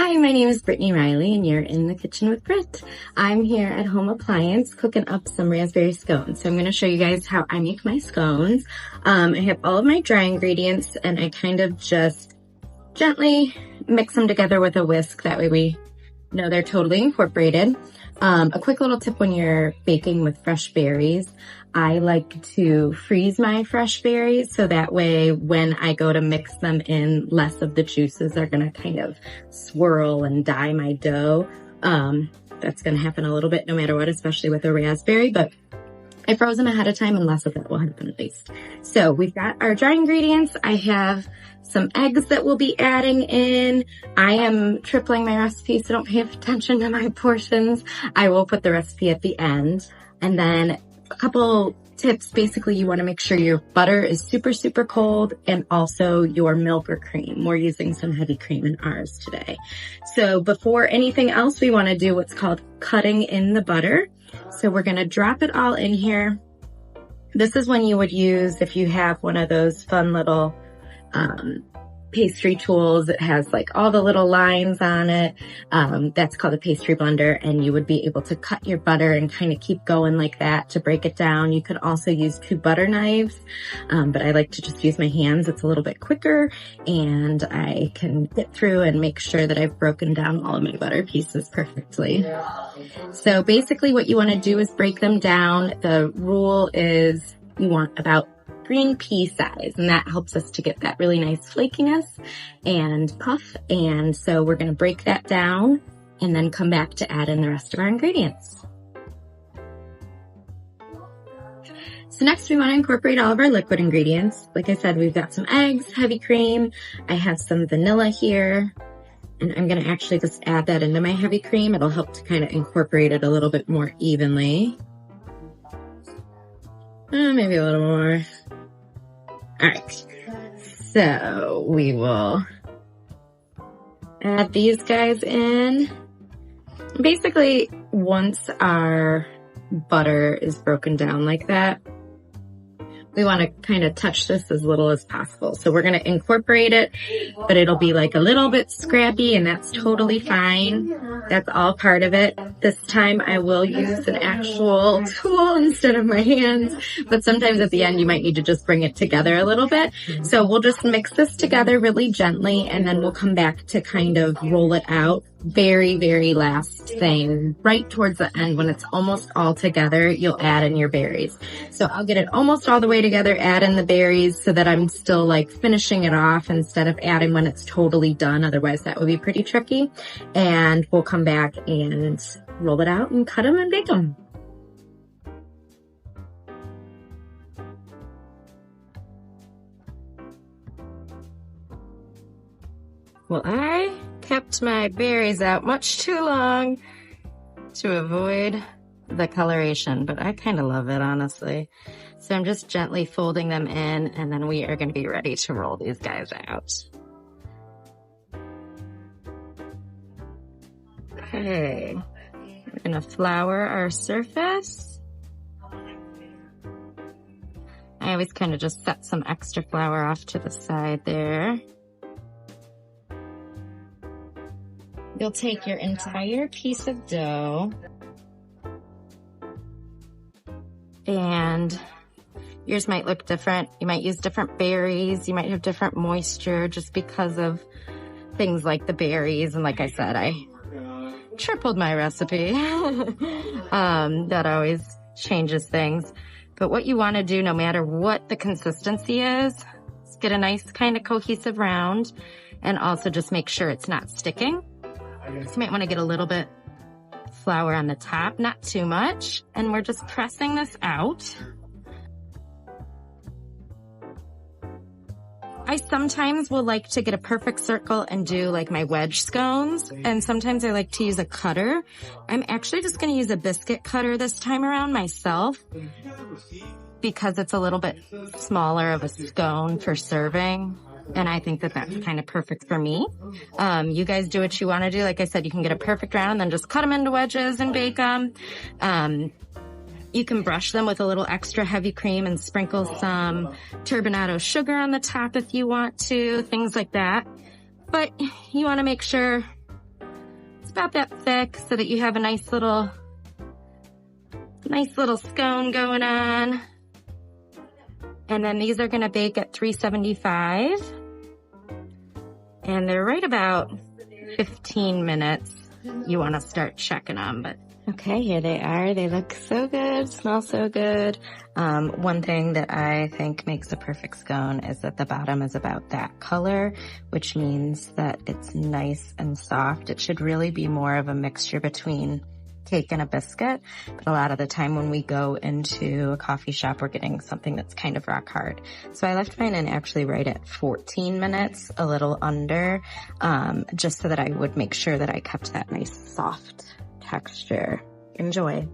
Hi, my name is Brittany Riley and you're in the kitchen with Britt. I'm here at Home Appliance cooking up some raspberry scones. So I'm going to show you guys how I make my scones. I have all of my dry ingredients and I kind of just gently mix them together with a whisk. That way we know they're totally incorporated. A quick little tip when you're baking with fresh berries, I like to freeze my fresh berries so that way when I go to mix them in, less of the juices are going to kind of swirl and dye my dough. That's going to happen a little bit no matter what, especially with a raspberry, but I froze them ahead of time and less of that will happen at least. So we've got our dry ingredients. I have some eggs that we'll be adding in. I am tripling my recipe, so don't pay attention to my portions. I will put the recipe at the end. And then a couple tips. Basically, you want to make sure your butter is super, super cold and also your milk or cream. We're using some heavy cream in ours today. So before anything else, we want to do what's called cutting in the butter. So we're going to drop it all in here. This is when you would use, if you have one of those fun little pastry tools that has like all the little lines on it. That's called a pastry blender, and you would be able to cut your butter and kind of keep going like that to break it down. You could also use 2 butter knives, but I like to just use my hands. It's a little bit quicker and I can get through and make sure that I've broken down all of my butter pieces perfectly. So basically what you want to do is break them down. The rule is you want about green pea size, and that helps us to get that really nice flakiness and puff. And so we're going to break that down and then come back to add in the rest of our ingredients. So next we want to incorporate all of our liquid ingredients. Like I said, we've got some eggs, heavy cream. I have some vanilla here, and I'm going to actually just add that into my heavy cream. It'll help to kind of incorporate it a little bit more evenly. Maybe a little more. All right, so we will add these guys in. Basically, once our butter is broken down like that, we want to kind of touch this as little as possible. So we're going to incorporate it, but it'll be like a little bit scrappy, and that's totally fine. That's all part of it. This time I will use an actual tool instead of my hands, but sometimes at the end you might need to just bring it together a little bit. So we'll just mix this together really gently, and then we'll come back to kind of roll it out. Very, very last thing, right towards the end when it's almost all together, you'll add in your berries. So I'll get it almost all the way together, add in the berries so that I'm still like finishing it off instead of adding when it's totally done. Otherwise that would be pretty tricky. And we'll come back and roll it out and cut them and bake them. Well, I kept my berries out much too long to avoid the coloration, but I kind of love it, honestly. So I'm just gently folding them in, and then we are going to be ready to roll these guys out. Okay, we're going to flour our surface. I always kind of just set some extra flour off to the side there. You'll take your entire piece of dough and yours might look different. You might use different berries. You might have different moisture just because of things like the berries. And like I said, I tripled my recipe. That always changes things. But what you want to do, no matter what the consistency is get a nice kind of cohesive round, and also just make sure it's not sticking. So you might want to get a little bit flour on the top, not too much. And we're just pressing this out. I sometimes will like to get a perfect circle and do like my wedge scones. And sometimes I like to use a cutter. I'm actually just going to use a biscuit cutter this time around myself because it's a little bit smaller of a scone for serving. And I think that that's kind of perfect for me. You guys do what you want to do. Like I said, you can get a perfect round and then just cut them into wedges and bake them. You can brush them with a little extra heavy cream and sprinkle some turbinado sugar on the top if you want to, things like that. But you want to make sure about that thick so that you have a nice little scone going on. And then these are gonna bake at 375. And they're right about 15 minutes. You wanna start checking them, but okay, here they are. They look so good, smell so good. One thing that I think makes a perfect scone is that the bottom is about that color, which means that it's nice and soft. It should really be more of a mixture between cake and a biscuit, but a lot of the time when we go into a coffee shop, we're getting something that's kind of rock hard. So I left mine in actually right at 14 minutes, a little under, just so that I would make sure that I kept that nice soft texture. Enjoy.